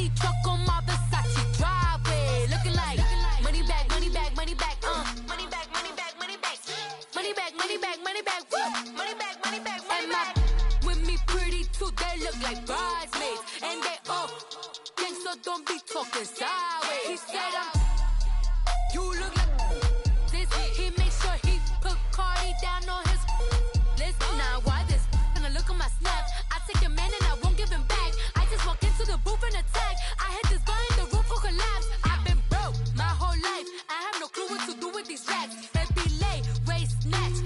Bentley truck on my Versace driveway. Looking like money back, money back, money back, money back, money back, money back, money back, money back, money back, money back, money back, money back. With me pretty too, they look like bridesmaids, and they all gang, so don't be talking sideways. He said you look like this. He make sure he put Cardi down on his list. Now why this? Gonna look at my snap. I take your man and I won't give him back. I just walk into the booth and attack. I hit this guy in the roof will collapse. I've been broke my whole life. I have no clue what to do with these racks. Baby lay, waist snatch,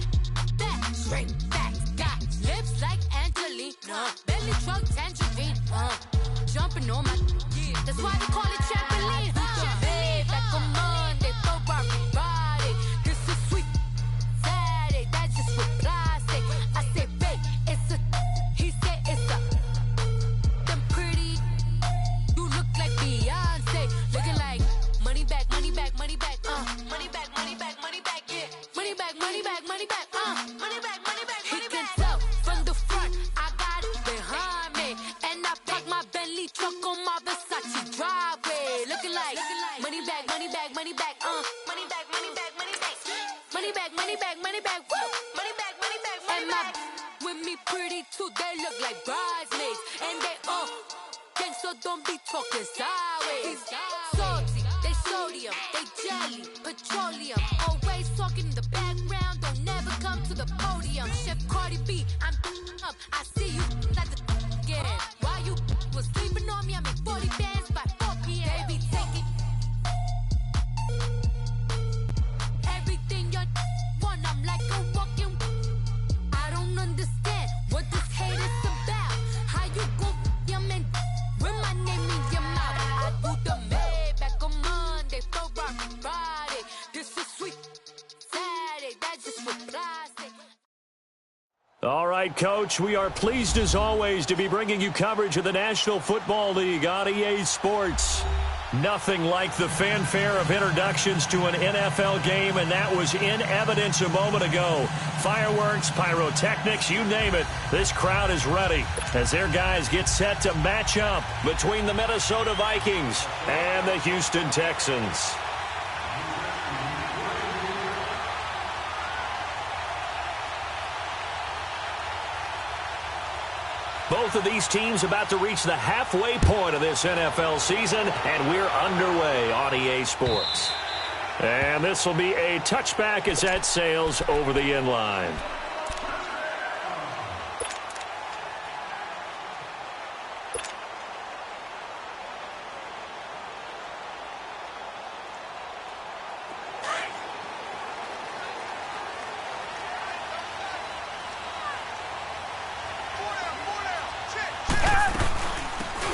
back, shrink back. Got lips like Angelina, belly truck tangerine, jumping on my. That's why they call it trampoline. Babe, like a Monday, Ferrari body. This is sweet Saturday, that's just with plastic. I say, babe, it's a. He said it's a. Them pretty. You look like Beyonce, looking like money back, money back, money back, money back, money back, money back, yeah, money back, money back, money back, money back, money back. He can tell from the front, I got it behind me, and I park my Bentley truck on my Versace driveway, looking like money back, money back, money back, money back, money back, money back, money back, money back, money back, woo, money back, money back, money back. With me pretty too, they look like bridesmaids, and they all gang, so don't be talking sideways. Salty, they sodium, they jelly, petroleum, always talking in the background, don't never come to the podium. Chef Cardi B, I'm up, I see you at the again. While you was sleeping on me, I make 40 bands by 4 p.m. Baby, take it. Everything you want, I'm like a walking. I don't understand what this hate is about. How you go, your man, with my name in your mouth. I do the Maybach on Monday, Ferrari Friday. This is sweet Saturday, that's just with plastic. All right, Coach, we are pleased as always to be bringing you coverage of the National Football League on EA Sports. Nothing like the fanfare of introductions to an NFL game, and that was in evidence a moment ago. Fireworks, pyrotechnics, you name it. This crowd is ready as their guys get set to match up between the Minnesota Vikings and the Houston Texans. Both of these teams about to reach the halfway point of this NFL season, and we're underway on EA Sports. And this will be a touchback as that sails over the end line.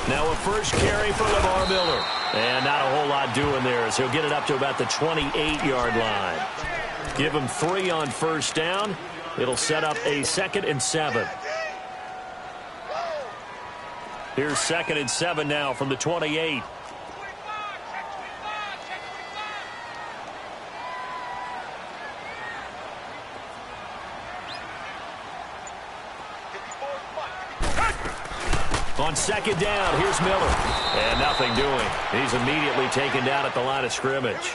Now a first carry for Lamar Miller. And not a whole lot doing there as he'll get it up to about the 28-yard line. Give him 3 on first down. It'll set up a 2nd and 7. Here's 2nd and 7 now from the 28. On 2nd down, here's Miller. And nothing doing. He's immediately taken down at the line of scrimmage.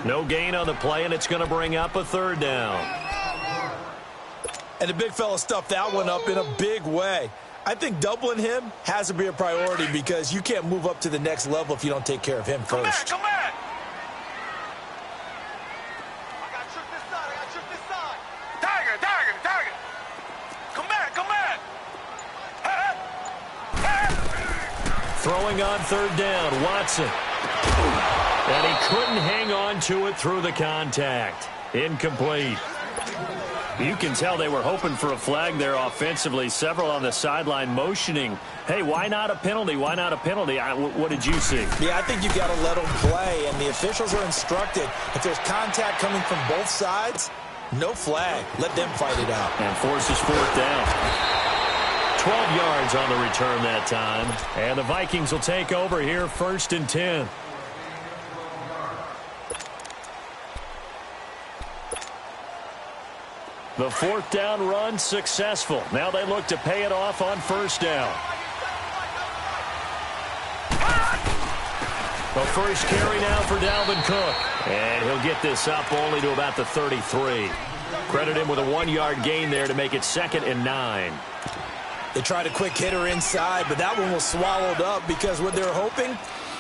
No gain on the play, and it's going to bring up a 3rd down. And the big fella stuffed that one up in a big way. I think doubling him has to be a priority because you can't move up to the next level if you don't take care of him first. Come back. I got to shoot this side. I got to shoot this side. Tiger. Come back. Throwing on 3rd down, Watson. And he couldn't hang on to it through the contact. Incomplete. You can tell they were hoping for a flag there offensively. Several on the sideline motioning, hey, why not a penalty? Why not a penalty? What did you see? Yeah, I think you got to let them play, and the officials are instructed. If there's contact coming from both sides, no flag. Let them fight it out. And forces 4th down. 12 yards on the return that time. And the Vikings will take over here 1st and 10. The 4th down run successful. Now they look to pay it off on 1st down. The first carry now for Dalvin Cook. And he'll get this up only to about the 33. Credit him with a 1-yard gain there to make it 2nd and 9. They tried a quick hitter inside, but that one was swallowed up because what they're hoping,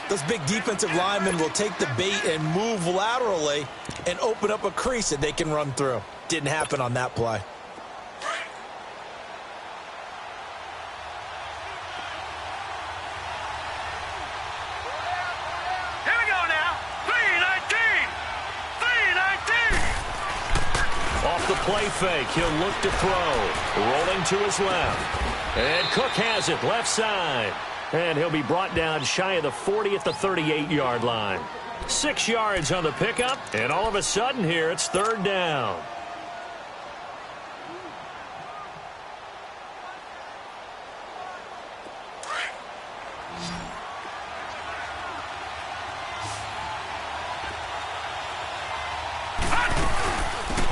those big defensive linemen will take the bait and move laterally and open up a crease that they can run through. Didn't happen on that play. Here we go now. 3-19. 3-19. Off the play fake, he'll look to throw. Rolling to his left. And Cook has it, left side. And he'll be brought down shy of the 40 at the 38-yard line. 6 yards on the pickup, and all of a sudden here it's 3rd down.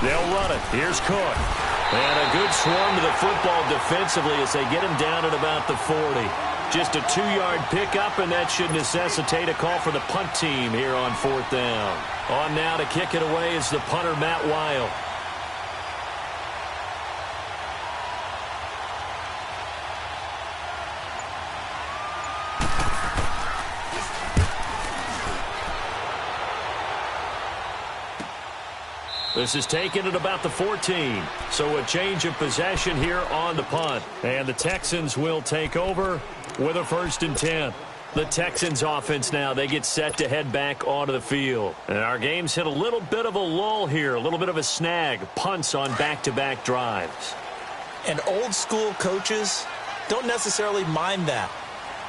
They'll run it. Here's Cook. And a good swarm to the football defensively as they get him down at about the 40. Just a 2-yard pickup, and that should necessitate a call for the punt team here on 4th down. On now to kick it away is the punter, Matt Weil. This is taken at about the 14. So a change of possession here on the punt. And the Texans will take over with a 1st and 10. The Texans offense now, they get set to head back onto the field. And our game's hit a little bit of a lull here, a little bit of a snag. Punts on back-to-back drives. And old school coaches don't necessarily mind that.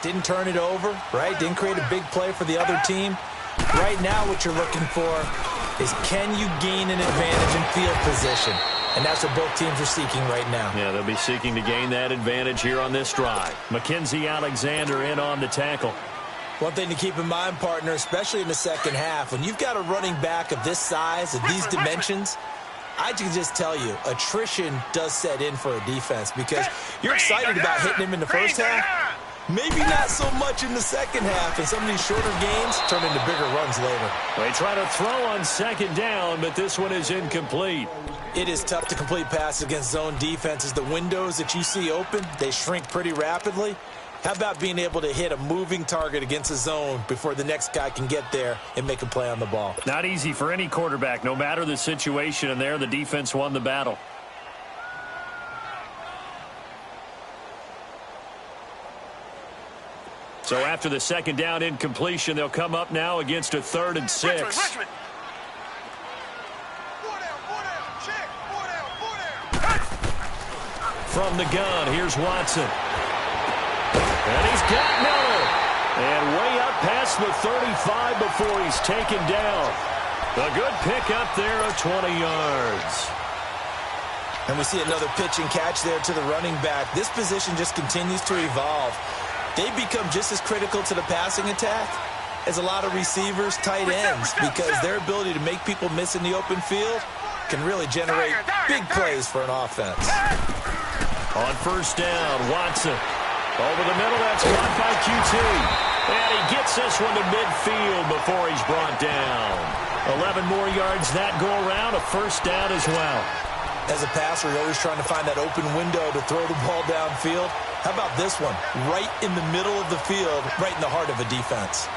Didn't turn it over, right? Didn't create a big play for the other team. Right now what you're looking for is can you gain an advantage in field position? And that's what both teams are seeking right now. Yeah, they'll be seeking to gain that advantage here on this drive. Mackenzie Alexander in on the tackle. One thing to keep in mind, partner, especially in the second half, when you've got a running back of this size, of these dimensions, I can just tell you, attrition does set in for a defense because you're excited about hitting him in the first half. Maybe not so much in the second half, and some of these shorter games turn into bigger runs later. They try to throw on 2nd down, but this one is incomplete. It is tough to complete passes against zone defenses. The windows that you see open, they shrink pretty rapidly. How about being able to hit a moving target against a zone before the next guy can get there and make a play on the ball? Not easy for any quarterback, no matter the situation, and there the defense won the battle. So after the 2nd down incompletion, they'll come up now against a 3rd and 6. Richmond. From the gun, here's Watson. And he's got Miller. And way up past the 35 before he's taken down. A good pickup there of 20 yards. And we see another pitch and catch there to the running back. This position just continues to evolve. They become just as critical to the passing attack as a lot of receivers, tight ends, because their ability to make people miss in the open field can really generate big plays for an offense. On 1st down, Watson. Over the middle, that's caught by QT. And he gets this one to midfield before he's brought down. 11 more yards that go around, a 1st down as well. As a passer, you're always trying to find that open window to throw the ball downfield. How about this one? Right in the middle of the field, right in the heart of a defense.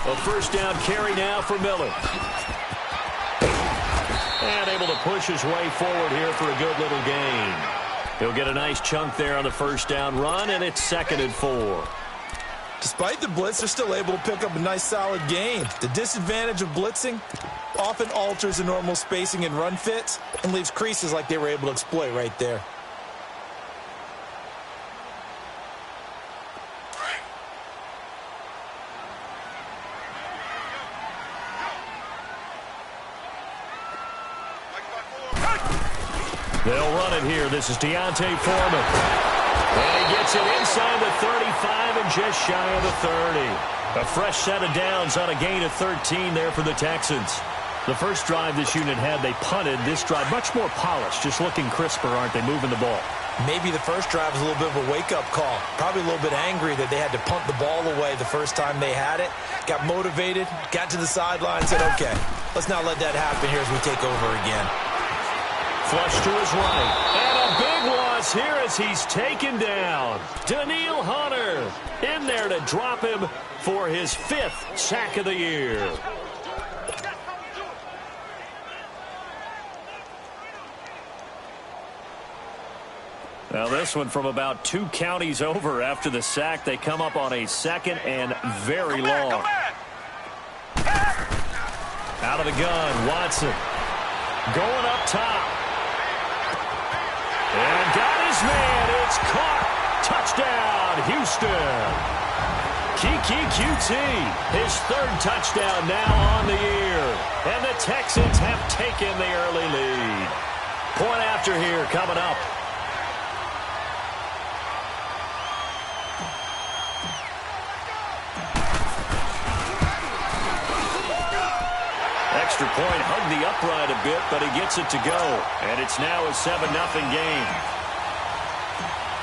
A 1st down carry now for Miller. And able to push his way forward here for a good little gain. He'll get a nice chunk there on the 1st down run, and it's 2nd and 4. Despite the blitz, they're still able to pick up a nice solid gain. The disadvantage of blitzing often alters the normal spacing and run fits and leaves creases like they were able to exploit right there. They'll run it here. This is Deontay Foreman. And he gets it inside the 35 and just shy of the 30. A fresh set of downs on a gain of 13 there for the Texans. The first drive this unit had, they punted. This drive, much more polished, just looking crisper, aren't they, moving the ball? Maybe the first drive was a little bit of a wake-up call. Probably a little bit angry that they had to punt the ball away the first time they had it. Got motivated, got to the sideline, said, okay, let's not let that happen here as we take over again. Flush to his right. And a big loss here as he's taken down. Danielle Hunter in there to drop him for his 5th sack of the year. Now this one from about 2 counties over after the sack. They come up on a 2nd and very long. Out of the gun, Watson. Going up top. And got his man. It's caught. Touchdown, Houston. Kiki QT, his 3rd touchdown now on the year. And the Texans have taken the early lead. Point after here coming up. Extra point, hugged the upright a bit, but he gets it to go. And it's now a 7-0 game.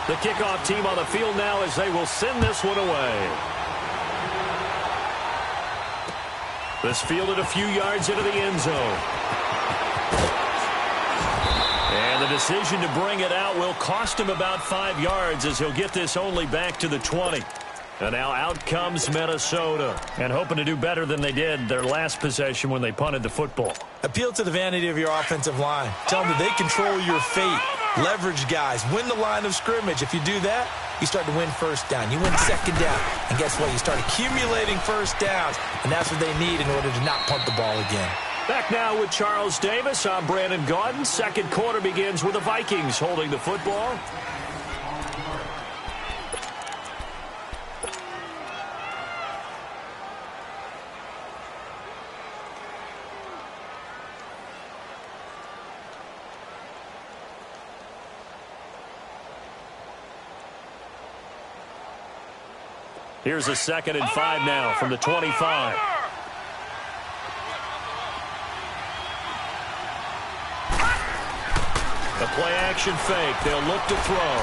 The kickoff team on the field now as they will send this one away. This fielded a few yards into the end zone. And the decision to bring it out will cost him about 5 yards as he'll get this only back to the 20. And now out comes Minnesota, and hoping to do better than they did their last possession when they punted the football. Appeal to the vanity of your offensive line. Tell them that they control your fate. Leverage guys. Win the line of scrimmage. If you do that, you start to win first down. You win second down. And guess what? You start accumulating first downs, and that's what they need in order to not punt the ball again. Back now with Charles Davis. I'm Brandon Gaudin. Second quarter begins with the Vikings holding the football. Here's a 2nd and 5 now from the 25. The play-action fake. They'll look to throw.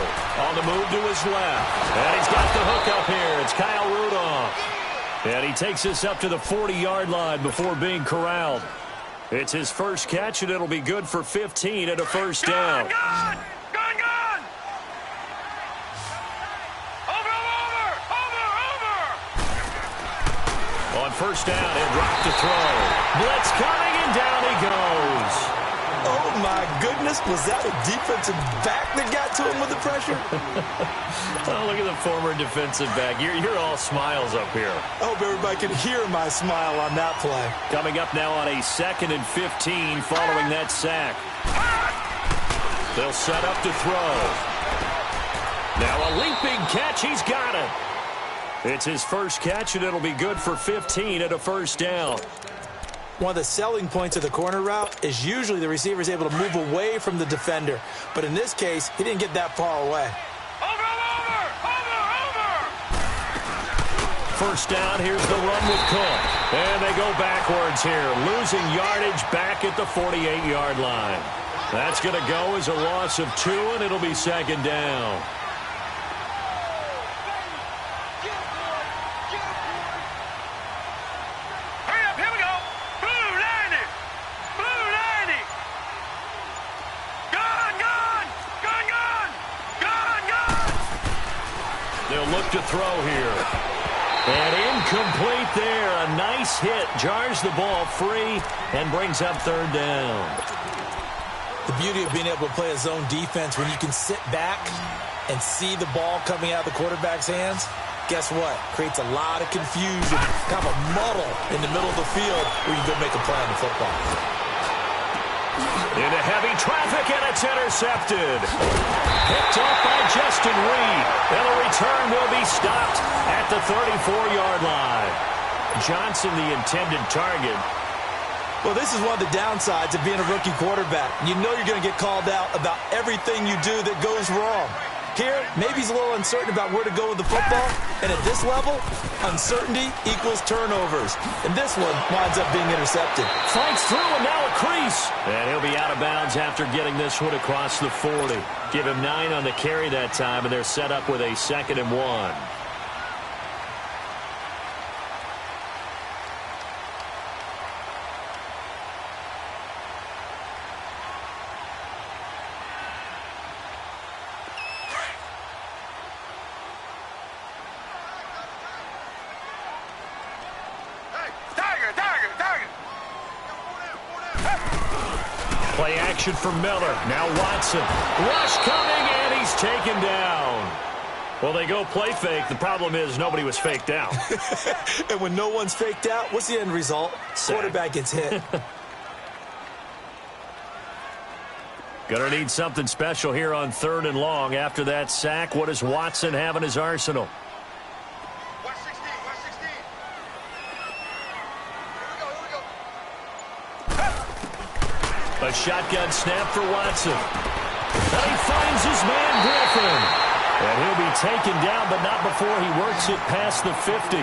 On the move to his left. And he's got the hook up here. It's Kyle Rudolph. And he takes this up to the 40-yard line before being corralled. It's his first catch, and it'll be good for 15 and a first down. On first down, he'll drop to throw. Blitz coming, and down he goes. Oh, my goodness. Was that a defensive back that got to him with the pressure? Oh, look at the former defensive back. You're all smiles up here. I hope everybody can hear my smile on that play. Coming up now on a 2nd and 15 following that sack. They'll set up to throw. Now a leaping catch. He's got it. It's his first catch, and it'll be good for 15 and a first down. One of the selling points of the corner route is usually the receiver is able to move away from the defender. But in this case, he didn't get that far away. First down, here's the run with Cook. And they go backwards here, losing yardage back at the 48-yard line. That's going to go as a loss of 2, and it'll be 2nd down. Look to throw here. And incomplete there. A nice hit. Jars the ball free and brings up 3rd down. The beauty of being able to play a zone defense when you can sit back and see the ball coming out of the quarterback's hands, guess what? Creates a lot of confusion, kind of a muddle in the middle of the field where you can go make a play on the football. Into heavy traffic, and it's intercepted. Picked up by Justin Reed. And the return will be stopped at the 34-yard line. Johnson, the intended target. Well, this is one of the downsides of being a rookie quarterback. You know you're going to get called out about everything you do that goes wrong. Here, maybe he's a little uncertain about where to go with the football. And at this level, uncertainty equals turnovers. And this one winds up being intercepted. Fights through and now a crease. And he'll be out of bounds after getting this one across the 40. Give him 9 on the carry that time, and they're set up with a 2nd and 1. Play action for Miller. Now Watson. Rush coming, and he's taken down. Well, they go play fake. The problem is nobody was faked out. And when no one's faked out, what's the end result? Sack. Quarterback gets hit. Gonna need something special here on 3rd and long. After that sack, what does Watson have in his arsenal? Watch 16, watch 16. Here we go. A shotgun snap for Watson. And he finds his man Griffin. And he'll be taken down, but not before he works it past the 50.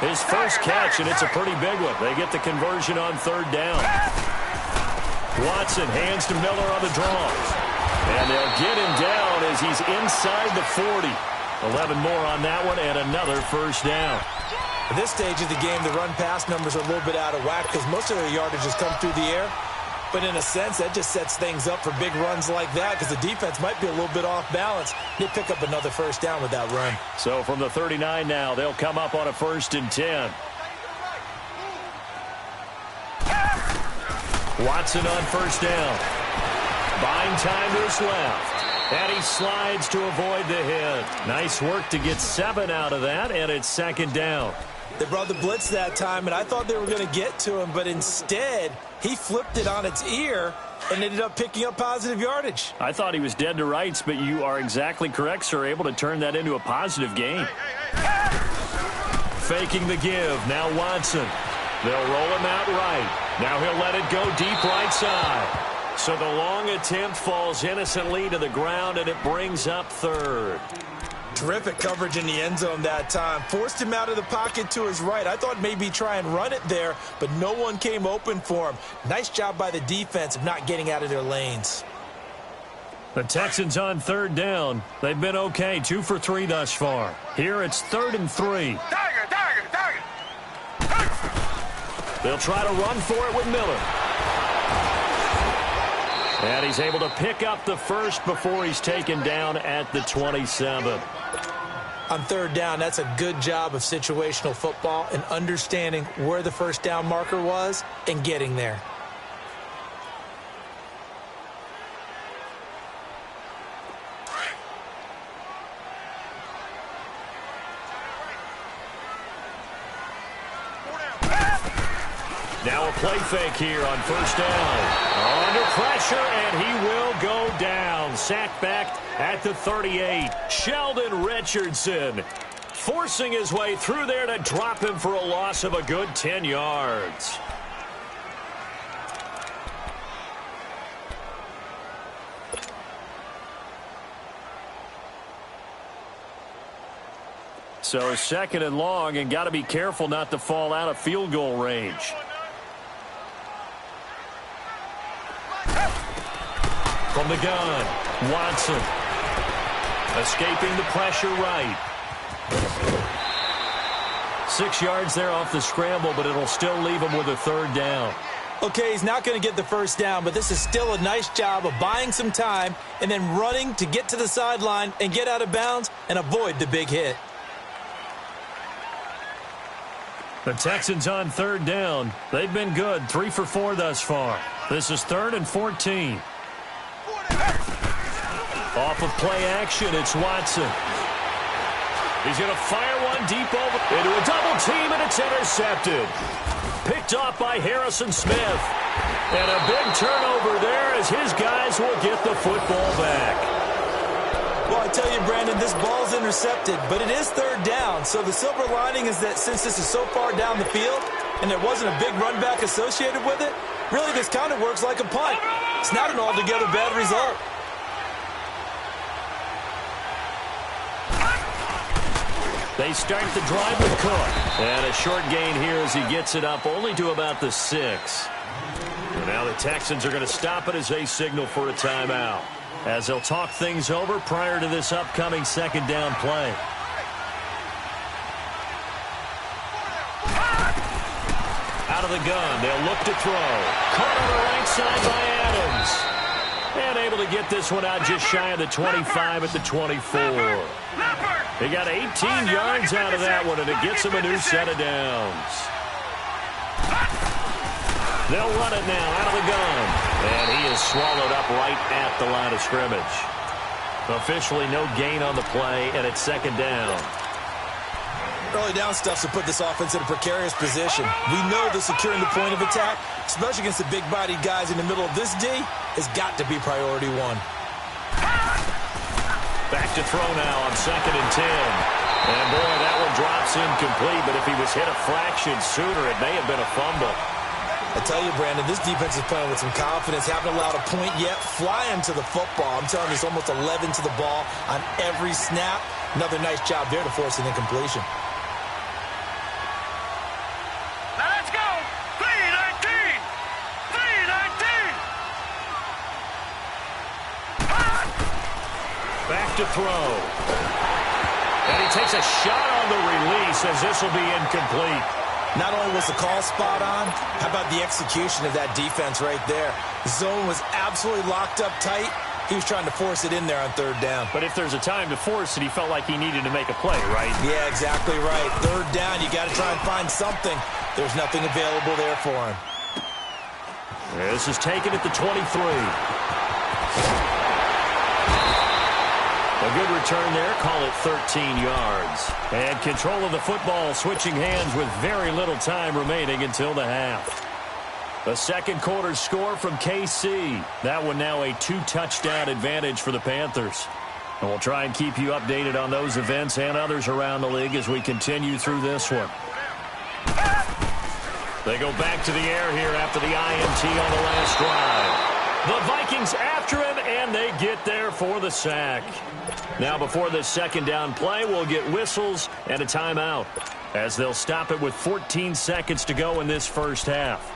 His first catch, and it's a pretty big one. They get the conversion on 3rd down. Watson hands to Miller on the draw. And they'll get him down as he's inside the 40. 11 more on that one, and another first down. At this stage of the game, the run-pass numbers are a little bit out of whack because most of their yardage has come through the air. But in a sense, that just sets things up for big runs like that because the defense might be a little bit off balance. They pick up another first down with that run. So from the 39 now, they'll come up on a 1st and 10. Watson on 1st down. Buying time to his left. And he slides to avoid the hit. Nice work to get 7 out of that, and it's 2nd down. They brought the blitz that time, and I thought they were going to get to him, but instead, he flipped it on its ear and ended up picking up positive yardage. I thought he was dead to rights, but you are exactly correct, sir. Able to turn that into a positive gain. Faking the give. Now Watson. They'll roll him out right. Now he'll let it go deep right side. So the long attempt falls innocently to the ground, and it brings up 3rd. Terrific coverage in the end zone that time. Forced him out of the pocket to his right. I thought maybe try and run it there, but no one came open for him. Nice job by the defense of not getting out of their lanes. The Texans on 3rd down. They've been okay, 2 for 3 thus far. Here it's 3rd and 3. Target. They'll try to run for it with Miller. And he's able to pick up the first before he's taken down at the 27. On 3rd down, that's a good job of situational football and understanding where the first down marker was and getting there. Now a play fake here on 1st down. Under pressure, and he will go down. Sacked back at the 38. Sheldon Richardson forcing his way through there to drop him for a loss of a good 10 yards. So 2nd and long, and got to be careful not to fall out of field goal range. From the gun, Watson. Escaping the pressure right. 6 yards there off the scramble, but it'll still leave him with a 3rd down. Okay, he's not going to get the first down, but this is still a nice job of buying some time and then running to get to the sideline and get out of bounds and avoid the big hit. The Texans on 3rd down. They've been good, 3 for 4 thus far. This is 3rd and 14. Off of play action, it's Watson. He's going to fire one deep over into a double team, and it's intercepted. Picked off by Harrison Smith. And a big turnover there as his guys will get the football back. Well, I tell you, Brandon, this ball's intercepted, but it is 3rd down. So the silver lining is that since this is so far down the field and there wasn't a big run back associated with it, really this kind of works like a punt. It's not an altogether bad result. They start the drive with Cook. And a short gain here as he gets it up only to about the 6. And now the Texans are going to stop it as they signal for a timeout, as they'll talk things over prior to this upcoming second down play. Out of the gun, they'll look to throw. Caught on the right side by Adams. And able to get this one out just shy of the 25 at the 24. He got 18 yards out of that one, and it gets him a new set of downs. They'll run it now out of the gun. And he is swallowed up right at the line of scrimmage. Officially no gain on the play, and it's second down. Early down stuff to put this offense in a precarious position. We know that securing the point of attack, especially against the big-bodied guys in the middle of this D, has got to be priority one. Back to throw now on 2nd and 10. And boy, that one drops incomplete, but if he was hit a fraction sooner, it may have been a fumble. I tell you, Brandon, this defense is playing with some confidence. Haven't allowed a point yet. Flying to the football. I'm telling you, it's almost 11 to the ball on every snap. Another nice job there to force an incompletion. Back to throw. And he takes a shot on the release as this will be incomplete. Not only was the call spot on, how about the execution of that defense right there? The zone was absolutely locked up tight. He was trying to force it in there on 3rd down. But if there's a time to force it, he felt like he needed to make a play, right? Yeah, exactly right. 3rd down, you got to try and find something. There's nothing available there for him. This is taken at the 23. A good return there, call it 13 yards. And control of the football, switching hands with very little time remaining until the half. The second quarter score from KC. That one now a 2-touchdown advantage for the Panthers. And we'll try and keep you updated on those events and others around the league as we continue through this one. They go back to the air here after the INT on the last drive. The Vikings after him, and they get there for the sack. Now before this second down play, we'll get whistles and a timeout, as they'll stop it with 14 seconds to go in this first half.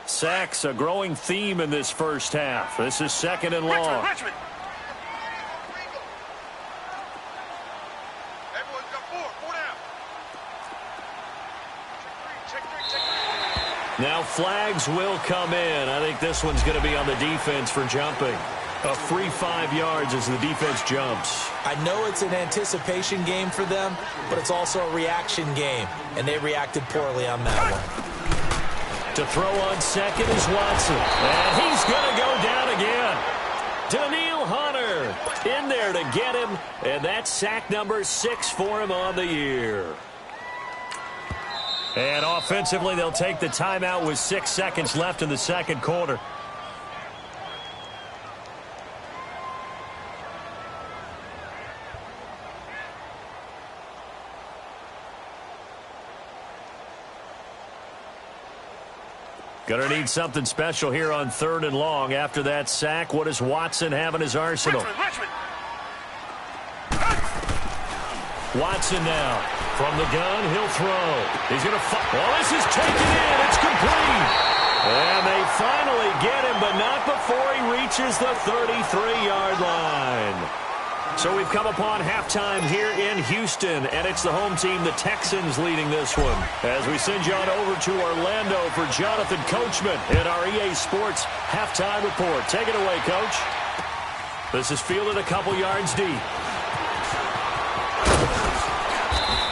Sacks, a growing theme in this first half. This is 2nd and long. Richmond. Everyone's got 4 down. Check three. Now flags will come in. I think this one's going to be on the defense for jumping. A free 5 yards as the defense jumps. I know it's an anticipation game for them, but it's also a reaction game, and they reacted poorly on that one. To throw on 2nd is Watson. And he's going to go down again. Daniil Hunter in there to get him. And that's sack number 6 for him on the year. And offensively, they'll take the timeout with 6 seconds left in the second quarter. Gonna need something special here on 3rd and long. After that sack, what does Watson have in his arsenal? Watson now. From the gun, he'll throw. He's gonna well, this is taken in. It's complete. And they finally get him, but not before he reaches the 33-yard line. So we've come upon halftime here in Houston, and it's the home team, the Texans, leading this one. As we send you on over to Orlando for Jonathan Coachman in our EA Sports halftime report. Take it away, Coach. This is fielded a couple yards deep.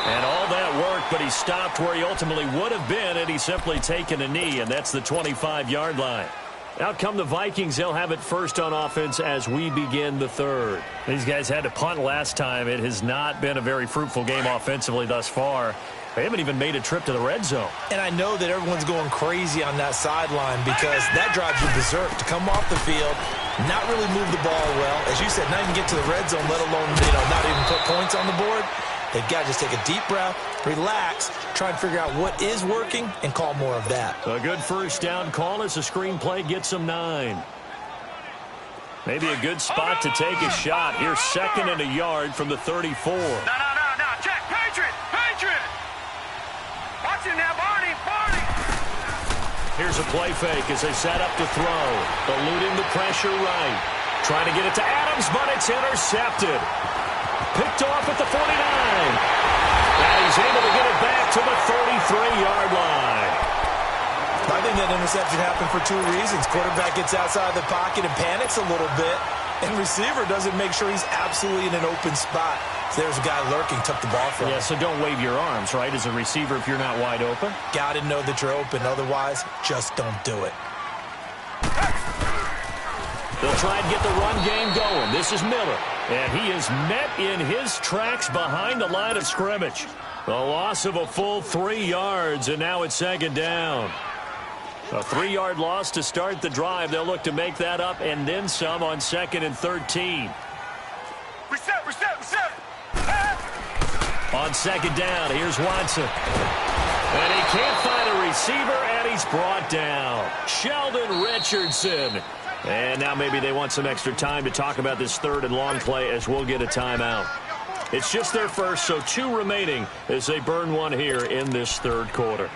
And all that worked, but he stopped where he ultimately would have been had he simply taken a knee, and that's the 25-yard line. Out come the Vikings. They'll have it first on offense as we begin the third. These guys had to punt last time. It has not been a very fruitful game offensively thus far. They haven't even made a trip to the red zone. And I know that everyone's going crazy on that sideline because that drives you berserk to come off the field, not really move the ball well. As you said, not even get to the red zone, let alone, not even put points on the board. They've got to just take a deep breath, relax, try and figure out what is working, and call more of that. A good first down call as the screenplay gets them 9. Maybe a good spot to take a shot. Here's 2nd and a yard from the 34. No. Check. Patriot. Watch it now, Barney. Here's a play fake as they set up to throw. Eluding the pressure right. Trying to get it to Adams, but it's intercepted. Picked off at the 49. And he's able to get it back to the 33-yard line. I think that interception happened for 2 reasons. Quarterback gets outside the pocket and panics a little bit, and receiver doesn't make sure he's absolutely in an open spot. So there's a guy lurking, took the ball from him. Yeah, so don't wave your arms, right, as a receiver if you're not wide open. Got to know that you're open. Otherwise, just don't do it. They'll try and get the run game going. This is Miller, and he is met in his tracks behind the line of scrimmage. A loss of a full 3 yards, and now it's 2nd down. A 3-yard loss to start the drive. They'll look to make that up and then some on 2nd and 13. Reset. On 2nd down, here's Watson. And he can't find a receiver, and he's brought down. Sheldon Richardson. And now maybe they want some extra time to talk about this 3rd and long play as we'll get a timeout. It's just their first, so 2 remaining as they burn one here in this 3rd quarter.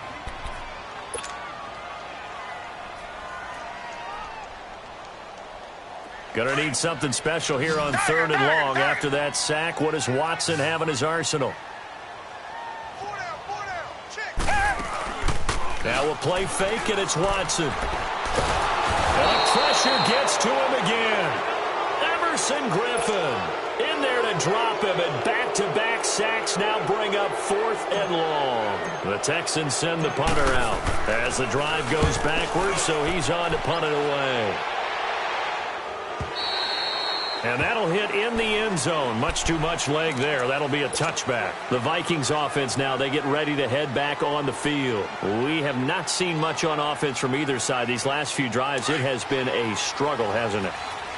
Going to need something special here on 3rd and long. After that sack, what does Watson have in his arsenal? Now we'll play fake, and it's Watson. And pressure gets to him again. Everson Griffin in there to drop him, and back-to-back sacks now bring up 4th and long. The Texans send the punter out as the drive goes backwards, so he's on to punt it away. And that'll hit in the end zone. Much too much leg there. That'll be a touchback. The Vikings offense now, they get ready to head back on the field. We have not seen much on offense from either side. These last few drives, it has been a struggle, hasn't it?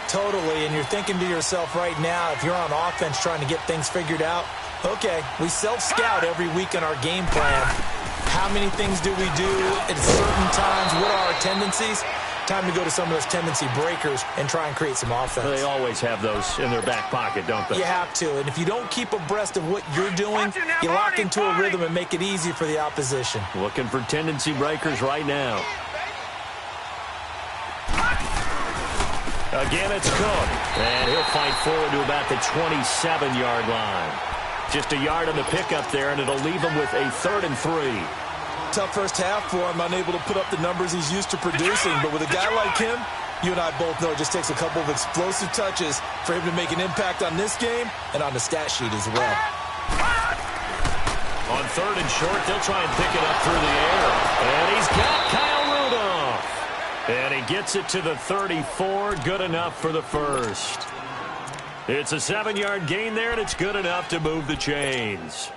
Totally, and you're thinking to yourself right now, if you're on offense trying to get things figured out, okay, we self-scout every week in our game plan. How many things do we do at certain times? What are our tendencies? Time to go to some of those tendency breakers and try and create some offense. They always have those in their back pocket, don't they? You have to, and if you don't keep abreast of what you're doing, you lock into a rhythm and make it easy for the opposition. Looking for tendency breakers right now. Again, it's Cook, and he'll fight forward to about the 27-yard line. Just a yard on the pickup there, and it'll leave him with a 3rd and 3. Tough first half for him, unable to put up the numbers he's used to producing. But with a guy like him, you and I both know it just takes a couple of explosive touches for him to make an impact on this game and on the stat sheet as well. On 3rd and short, they'll try and pick it up through the air. And he's got Kyle Rudolph. And he gets it to the 34. Good enough for the first. It's a 7-yard gain there, and it's good enough to move the chains.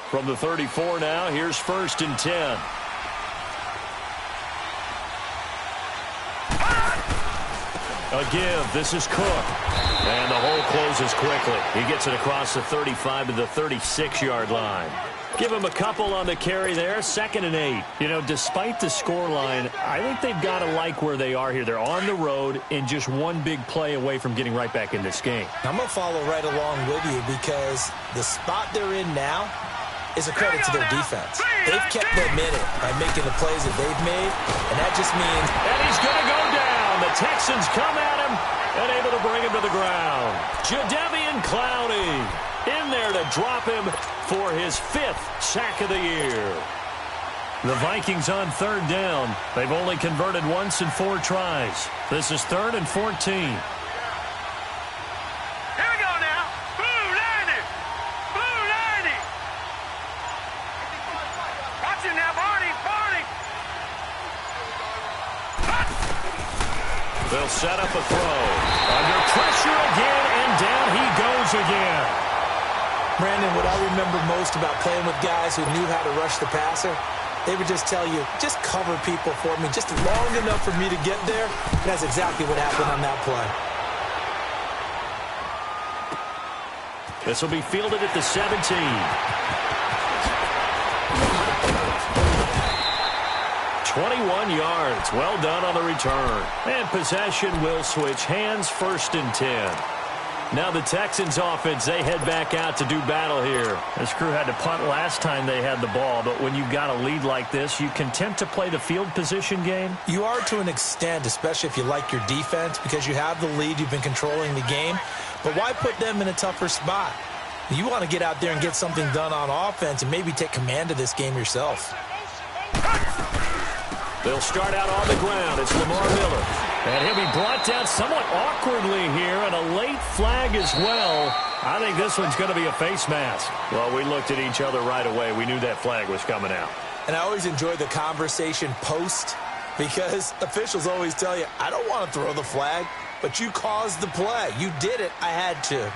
From the 34 now, here's 1st and 10. A give. This is Cook. And the hole closes quickly. He gets it across the 35 to the 36-yard line. Give him a couple on the carry there. 2nd and 8. You know, despite the scoreline, I think they've got to like where they are here. They're on the road and just one big play away from getting right back in this game. I'm going to follow right along with you because the spot they're in now is a credit to their defense. They've kept them in it by making the plays that they've made, and that just means... And he's going to go down. The Texans come at him and able to bring him to the ground. Jadeveon Clowney in there to drop him for his 5th sack of the year. The Vikings on 3rd down. They've only converted once in 4 tries. This is 3rd and 14. They'll set up a throw. Under pressure again, and down he goes again. Brandon, what I remember most about playing with guys who knew how to rush the passer, they would just tell you, just cover people for me, just long enough for me to get there. And that's exactly what happened on that play. This will be fielded at the 17. 21 yards. Well done on the return. And possession will switch hands, 1st and 10. Now the Texans offense, they head back out to do battle here. This crew had to punt last time they had the ball, but when you've got a lead like this, you content to play the field position game? You are to an extent, especially if you like your defense, because you have the lead, you've been controlling the game. But why put them in a tougher spot? You want to get out there and get something done on offense and maybe take command of this game yourself. They'll start out on the ground. It's Lamar Miller. And he'll be brought down somewhat awkwardly here, and a late flag as well. I think this one's going to be a face mask. Well, we looked at each other right away. We knew that flag was coming out. And I always enjoy the conversation post, because officials always tell you, I don't want to throw the flag, but you caused the play. You did it. I had to.